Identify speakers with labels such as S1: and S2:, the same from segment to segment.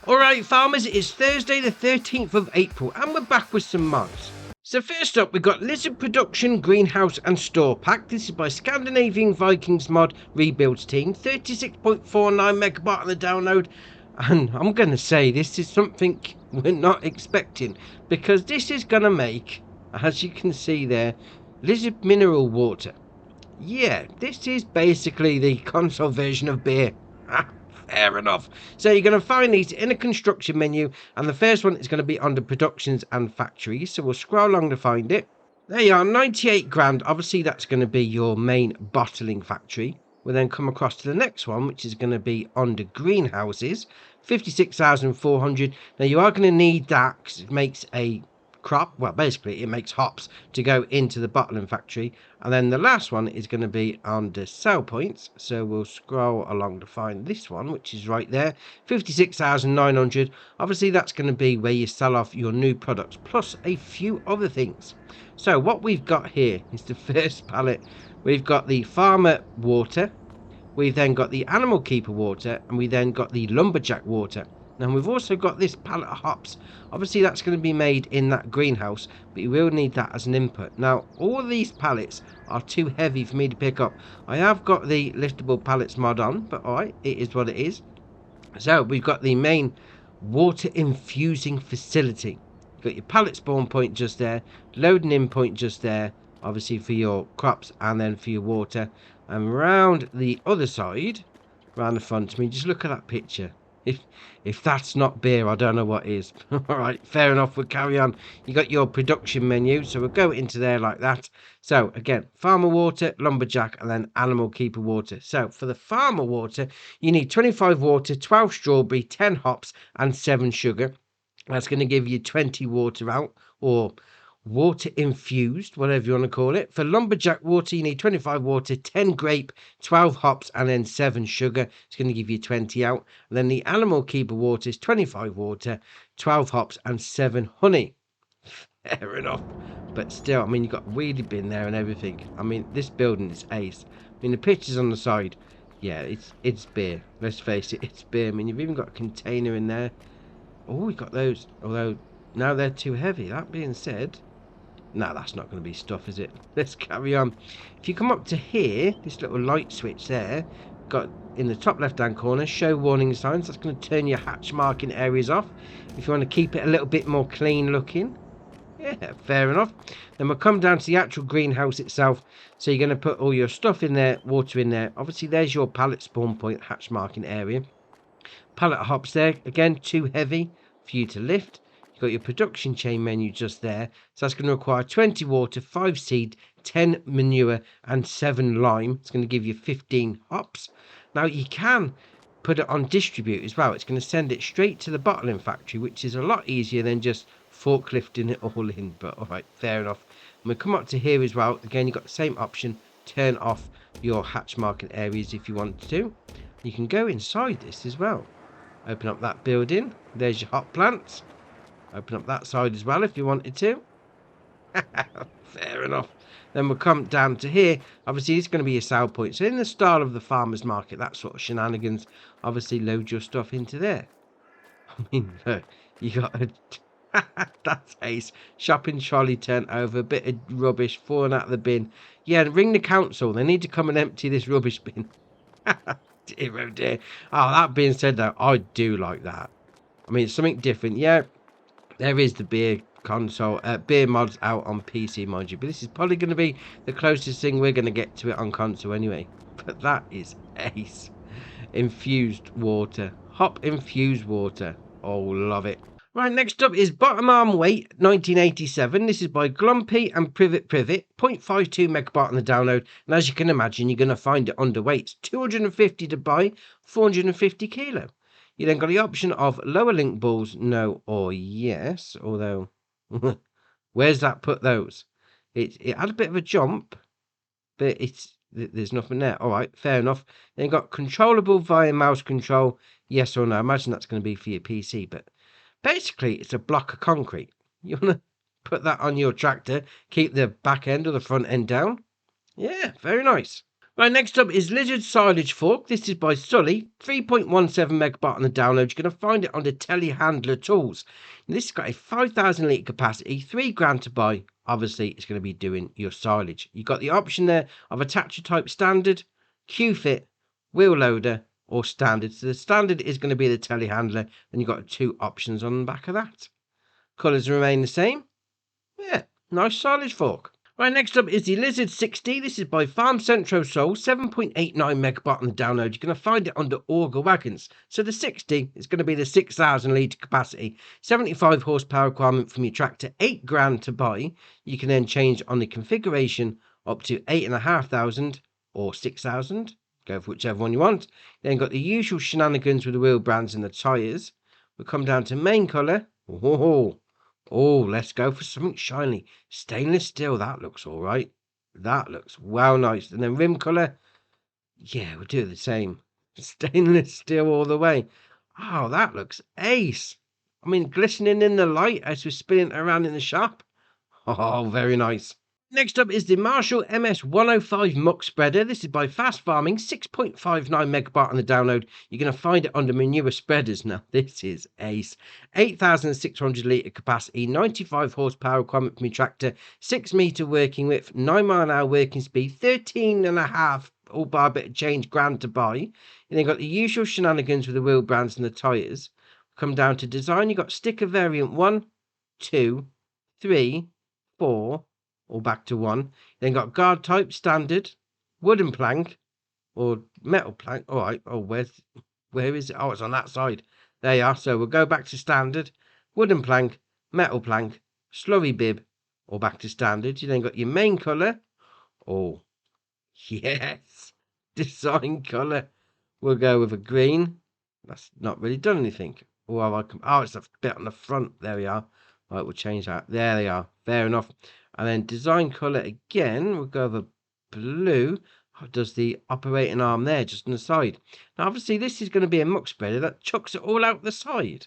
S1: Alright farmers, it's Thursday the 13th of April and we're back with some mods. So first up we've got Lizard Production, Greenhouse and Store Pack. This is by Scandinavian Vikings Mod Rebuilds Team, 36.49 megabyte on the download. And I'm going to say this is something we're not expecting, because this is going to make, as you can see there, Lizard Mineral Water. Yeah, this is basically the console version of beer. Fair enough. So you're going to find these in a construction menu, and the first one is going to be under productions and factories. So we'll scroll along to find it. There you are, 98 grand. Obviously that's going to be your main bottling factory. We'll then come across to the next one, which is going to be under greenhouses, 56,400. Now you are going to need that because it makes a crop. Well, basically it makes hops to go into the bottling factory. And then the last one is going to be under sell points. So we'll scroll along to find this one, which is right there, 56,900. Obviously that's going to be where you sell off your new products plus a few other things. So what we've got here is the first pallet. We've got the farmer water, we've then got the animal keeper water, and we then got the lumberjack water. Now we've also got this pallet of hops. Obviously that's going to be made in that greenhouse, but you will need that as an input. Now all of these pallets are too heavy for me to pick up. I have got the liftable pallets mod on, but alright, it is what it is. So we've got the main water infusing facility. You've got your pallet spawn point just there, loading in point just there, obviously for your crops and then for your water. And round the other side, round the front, I mean, just look at that picture. If that's not beer, I don't know what is. Alright, fair enough, we'll carry on. You got your production menu, so we'll go into there like that. So again, farmer water, lumberjack, and then animal keeper water. So for the farmer water, you need 25 water, 12 strawberry, 10 hops, and 7 sugar. That's going to give you 20 water out, or water infused, whatever you want to call it. For lumberjack water, you need 25 water, 10 grape, 12 hops, and then 7 sugar. It's going to give you 20 out. And then the animal keeper water is 25 water, 12 hops, and 7 honey. Fair enough. But still, I mean, you've got a wheelie bin there and everything. I mean, this building is ace. I mean, the pictures on the side, yeah, it's beer. Let's face it, it's beer. I mean, you've even got a container in there. Oh, we got those, although now they're too heavy. That being said, no, that's not going to be stuff, is it? Let's carry on. If you come up to here, this little light switch there, got in the top left hand corner, show warning signs. That's going to turn your hatch marking areas off if you want to keep it a little bit more clean looking. Yeah, fair enough. Then we'll come down to the actual greenhouse itself. So you're going to put all your stuff in there, water in there. Obviously there's your pallet spawn point, hatch marking area. Pallet of hops there, again too heavy for you to lift. You've got your production chain menu just there, so that's going to require 20 water, 5 seed, 10 manure, and 7 lime. It's going to give you 15 hops. Now you can put it on distribute as well. It's going to send it straight to the bottling factory, which is a lot easier than just forklifting it all in. But all right, fair enough. And we come up to here as well. Again, you've got the same option. Turn off your hatch marking areas if you want to. You can go inside this as well. Open up that building. There's your hop plants. Open up that side as well if you wanted to. Fair enough. Then we'll come down to here. Obviously, it's going to be a sale point. So in the style of the farmer's market, that sort of shenanigans, obviously load your stuff into there. I mean, look, you got a... That's ace. Shopping trolley turned over, a bit of rubbish falling out of the bin. Yeah, ring the council. They need to come and empty this rubbish bin. Dear, oh dear. Oh, that being said though, I do like that. I mean, it's something different. Yeah, there is the beer console, beer mods out on PC, mind you, but this is probably going to be the closest thing we're going to get to it on console anyway. But that is ace. Infused water, hop infused water. Oh, love it. Right, next up is Bottom Arm Weight 1987. This is by Glumpy and Privet, 0.52 megabyte on the download. And as you can imagine, you're going to find it under weight. It's 250 to buy, 450 kilo. You then got the option of lower link balls, no or yes. Although, where's that put those? It had a bit of a jump, but there's nothing there. All right, fair enough. Then you got controllable via mouse control, yes or no. I imagine that's going to be for your PC, but basically it's a block of concrete. You want to put that on your tractor, keep the back end or the front end down. Yeah, very nice. Right, next up is Lizard Silage Fork. This is by Sully, 3.17 megabyte on the download. You're going to find it under Telehandler Tools. This has got a 5,000 litre capacity, £3 to buy. Obviously, it's going to be doing your silage. You've got the option there of attacher type standard, Q-fit, wheel loader, or standard. So the standard is going to be the telehandler, and you've got two options on the back of that. Colours remain the same. Yeah, nice silage fork. Right, next up is the Lizard 60. This is by Farm Centro Soul, 7.89 megabyte on the download. You're going to find it under Auger Wagons. So the 60 is going to be the 6,000 litre capacity, 75 horsepower requirement from your tractor, £8 to buy. You can then change on the configuration up to 8,500 or 6,000. Go for whichever one you want. Then got the usual shenanigans with the wheel brands and the tyres. We'll come down to main colour. Oh, let's go for something shiny. Stainless steel, that looks all right. That looks well nice. And then rim colour, yeah, we'll do the same. Stainless steel all the way. Oh, that looks ace. I mean, glistening in the light as we're spinning it around in the shop. Oh, very nice. Next up is the Marshall MS105 Muck Spreader. This is by Fast Farming, 6.59 megabyte on the download. You're going to find it under manure spreaders. Now, this is ace. 8,600 litre capacity, 95 horsepower requirement from your tractor, 6 metre working width, 9 mile an hour working speed, 13.5 all bar bit of change grand to buy. You then got the usual shenanigans with the wheel brands and the tyres. Come down to design, you've got sticker variant 1, 2, 3, 4, or back to 1. Then got guard type standard, wooden plank, or metal plank. All right. Oh, where is it? Oh, it's on that side. There you are. So we'll go back to standard, wooden plank, metal plank, slurry bib, or back to standard. You then got your main colour. Oh, yes. Design colour. We'll go with a green. That's not really done anything. Oh, it's a bit on the front. There we are. Right, we'll change that. There they are. Fair enough. And then design colour again. We'll go with a blue. Does the operating arm there just on the side. Now, obviously, this is going to be a muck spreader that chucks it all out the side.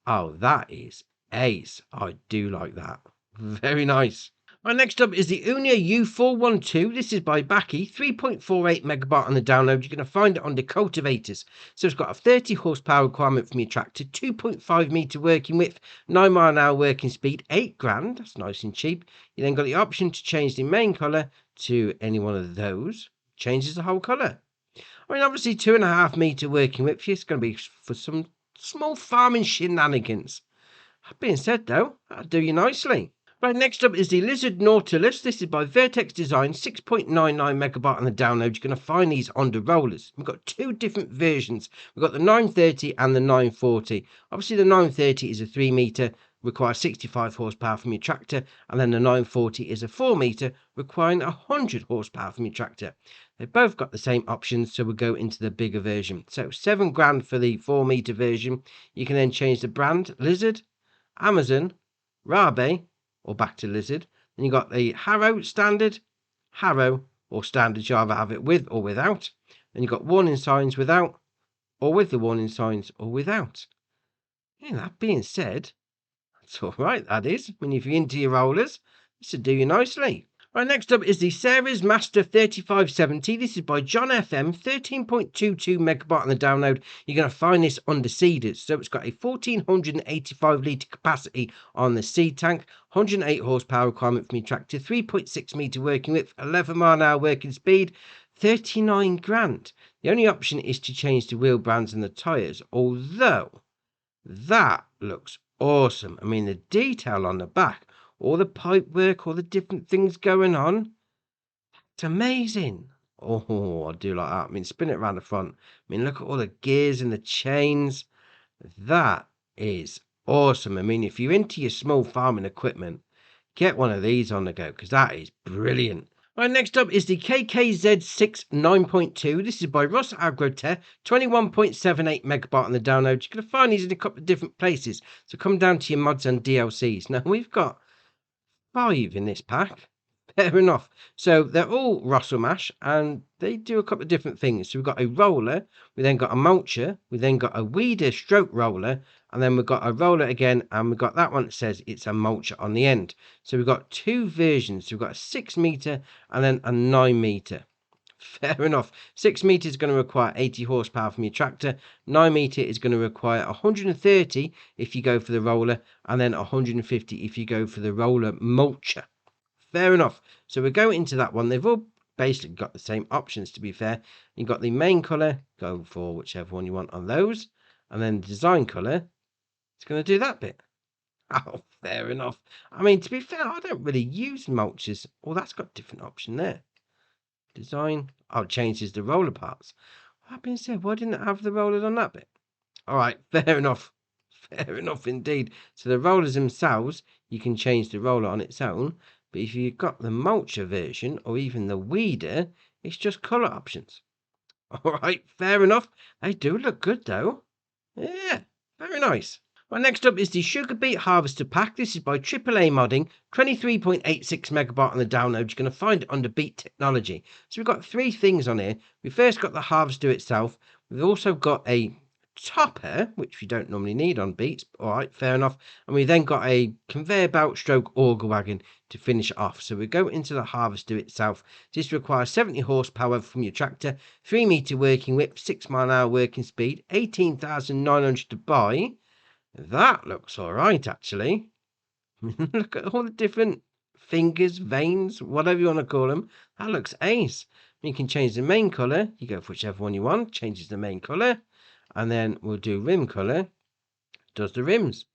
S1: Oh, that is ace. I do like that. Very nice. Right, next up is the Unia U412. This is by Baki, 3.48 megabyte on the download. You're going to find it on the cultivators. So it's got a 30 horsepower requirement from your tractor, 2.5 metre working width, 9 mile an hour working speed, £8. That's nice and cheap. You then got the option to change the main colour to any one of those. Changes the whole colour. I mean, obviously 2.5 metre working width. It's going to be for some small farming shenanigans. That being said, though, that'll do you nicely. Right, next up is the Lizard Nautilus. This is by Vertex Design, 6.99 megabyte on the download. You're going to find these under rollers. We've got two different versions. We've got the 930 and the 940. Obviously, the 930 is a 3 metre, requires 65 horsepower from your tractor, and then the 940 is a 4 metre, requiring 100 horsepower from your tractor. They've both got the same options, so we'll go into the bigger version. So £7 for the 4 metre version. You can then change the brand, Lizard, Amazon, Rabe, or back to Lizard. Then you got the Harrow standard, Harrow, or standard. You either have it with or without. Then you got warning signs without, or with the warning signs, or without. Yeah, that being said, that's all right. That is. I mean, if you're into your rollers, this would do you nicely. Right, next up is the Sarah's Master 3570. This is by John FM, 13.22 megabyte on the download. You're going to find this under seeders. So it's got a 1,485 litre capacity on the seed tank, 108 horsepower requirement from your tractor, 3.6 metre working width, 11 mile an hour working speed, £39. The only option is to change the wheel brands and the tyres, although that looks awesome. I mean, the detail on the back, all the pipe work, all the different things going on. It's amazing. Oh, I do like that. I mean, spin it around the front. I mean, look at all the gears and the chains. That is awesome. I mean, if you're into your small farming equipment, get one of these on the go, because that is brilliant. Right, next up is the KKZ6 9.2. This is by Ross Agrotech, 21.78 megabyte on the download. You're going to find these in a couple of different places. So come down to your mods and DLCs. Now, we've got 5 in this pack. Fair enough. So they're all Russell Mash, and they do a couple of different things. So we've got a roller, we then got a mulcher, we then got a weeder stroke roller, and then we've got a roller again, and we've got that one that says it's a mulcher on the end. So we've got 2 versions. So we've got a 6 metre and then a 9 metre. Fair enough. 6 meter is going to require 80 horsepower from your tractor. 9 meter is going to require 130 if you go for the roller, and then 150 if you go for the roller mulcher. Fair enough. So we're going into that one. They've all basically got the same options, to be fair. You've got the main color, go for whichever one you want on those, and then the design color, it's going to do that bit. Oh, fair enough. I mean, to be fair, I don't really use mulches. Oh, that's got a different option there. Design. Oh, it changes the roller parts. That being said, why didn't it have the rollers on that bit? All right, fair enough. Fair enough indeed. So the rollers themselves, you can change the roller on its own. But if you've got the mulcher version or even the weeder, it's just color options. All right, fair enough. They do look good though. Yeah, very nice. Well, next up is the Sugar Beet Harvester Pack. This is by AAA Modding, 23.86 megabyte on the download. You're going to find it under Beet Technology. So we've got 3 things on here. We first got the harvester itself. We've also got a topper, which we don't normally need on Beets. All right, fair enough. And we then got a conveyor belt stroke auger wagon to finish off. So we go into the harvester itself. This requires 70 horsepower from your tractor, 3 meter working width, 6 mile an hour working speed, 18,900 to buy. That looks all right, actually. Look at all the different fingers, veins, whatever you want to call them. That looks ace. You can change the main colour. You go for whichever one you want. Changes the main colour. And then we'll do rim colour. Does the rims.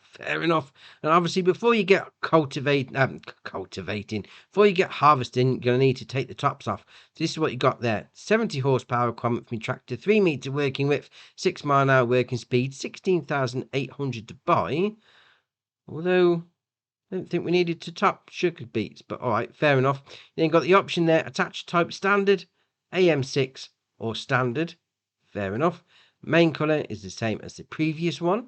S1: Fair enough. And obviously, before you get cultivating, before you get harvesting, you're going to need to take the tops off. So this is what you got there. 70 horsepower requirement from your tractor, 3 meter working width, 6 mile an hour working speed, 16,800 to buy. Although, I don't think we needed to top sugar beets, but all right, fair enough. You then got the option there, attach type standard, AM6 or standard. Fair enough. Main colour is the same as the previous one.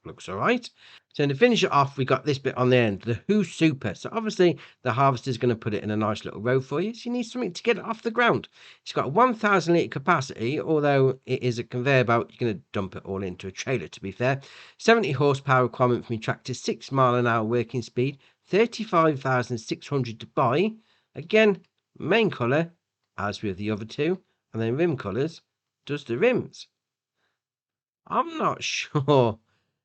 S1: Looks all right. So to finish it off, we got this bit on the end, the Who Super. So obviously the harvester is going to put it in a nice little row for you. So you need something to get it off the ground. It's got a 1,000 litre capacity, although it is a conveyor belt. You're going to dump it all into a trailer, to be fair. 70 horsepower requirement from your tractor, 6 mile an hour working speed, 35,600 to buy. Again, main colour, as with the other two, and then rim colours, does the rims. I'm not sure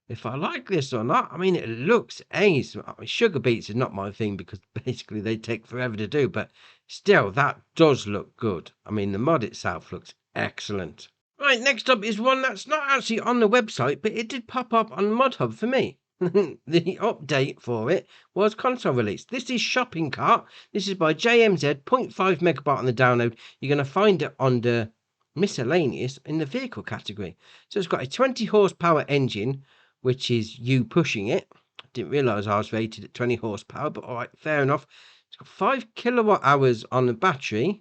S1: if I like this or not. I mean, it looks ace. I mean, sugar beets is not my thing because basically they take forever to do, but still, that does look good. I mean, the mod itself looks excellent. Right, next up is one that's not actually on the website, but it did pop up on Mod Hub for me. The update for it was console release. This is Shopping Cart. This is by JMZ, 0.5 megabyte on the download. You're going to find it under miscellaneous in the vehicle category. So it's got a 20 horsepower engine, which is you pushing it. I didn't realise I was rated at 20 horsepower, but all right, fair enough. It's got 5 kilowatt hours on the battery.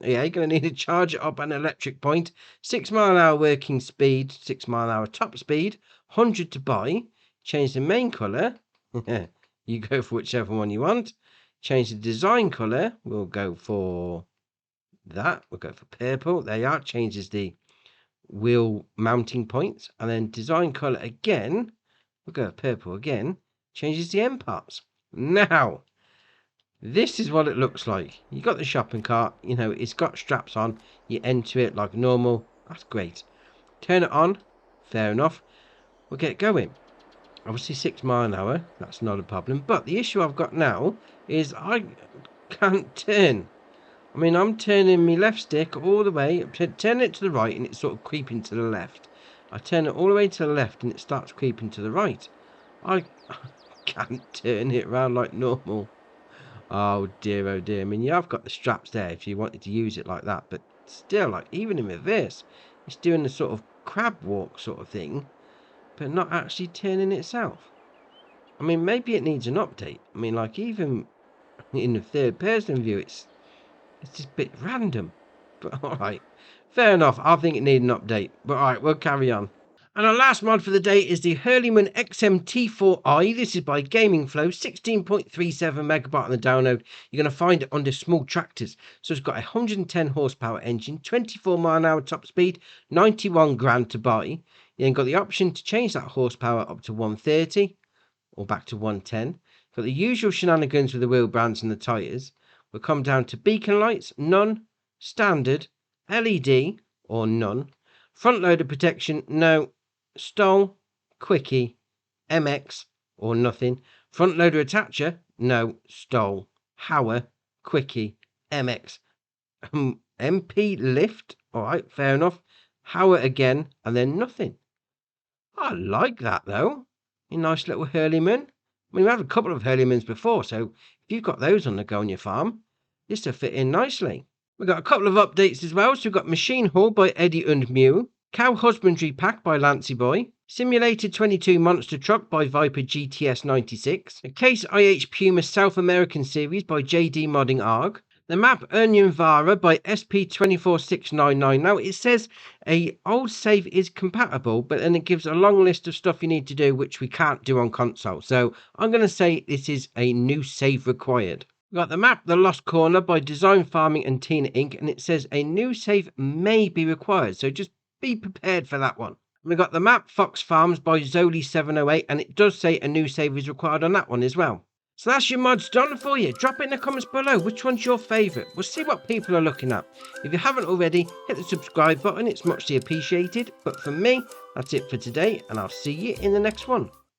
S1: Yeah, you're going to need to charge it up at an electric point. 6 mile an hour working speed, 6 mile an hour top speed, 100 to buy. Change the main colour. You go for whichever one you want. Change the design colour. We'll go for that. We'll go for purple. There you are. Changes the wheel mounting points. And then design colour again. We'll go for purple again. Changes the end parts. Now, this is what it looks like. You got the shopping cart. You know, it's got straps on. You enter it like normal. That's great. Turn it on. Fair enough. We'll get going. Obviously 6 mile an hour, that's not a problem. But the issue I've got now is I can't turn. I mean, I'm turning my left stick all the way, turning it to the right and it's sort of creeping to the left. I turn it all the way to the left and it starts creeping to the right. I can't turn it around like normal. Oh dear, oh dear. I mean, yeah, I've got the straps there if you wanted to use it like that. But still, like, even in reverse, it's doing the sort of crab walk sort of thing, but not actually turning itself. I mean, maybe it needs an update. I mean, like, even in the third person view, it's just a bit random. But alright, fair enough. I think it needs an update. But alright, we'll carry on. And our last mod for the day is the Hurleyman XMT4i. This is by Gaming Flow, 16.37 megabyte on the download. You're going to find it under small tractors. So it's got a 110 horsepower engine, 24 mile an hour top speed, 91 grand to buy. You then got the option to change that horsepower up to 130 or back to 110. Got the usual shenanigans with the wheel brands and the tyres. We'll come down to beacon lights, none. standard, LED or none, front loader protection, no, stole, quickie, MX or nothing, front loader attacher, no, stole, Hauer, quickie, MX, MP lift, alright, fair enough, Hauer again, and then nothing. I like that though. A nice little Hurleyman. I mean, we've had a couple of Hurleymans before, so if you've got those on the go on your farm, this will fit in nicely. We've got a couple of updates as well. So we've got Machine Hall by Eddie and Mew, Cow Husbandry Pack by Lancey Boy, Simulated 22 Monster Truck by Viper GTS 96, a Case IH Puma South American Series by JD Modding ARG, the map Onion Vara by SP24699. Now it says a old save is compatible, but then it gives a long list of stuff you need to do which we can't do on console. So I'm going to say this is a new save required. We've got the map The Lost Corner by Design Farming and Tina Inc. and it says a new save may be required. So just be prepared for that one. We've got the map Fox Farms by Zoli708 and it does say a new save is required on that one as well. So that's your mods done for you. Drop it in the comments below which one's your favourite. We'll see what people are looking at. If you haven't already, hit the subscribe button. It's muchly appreciated. But for me, that's it for today and I'll see you in the next one.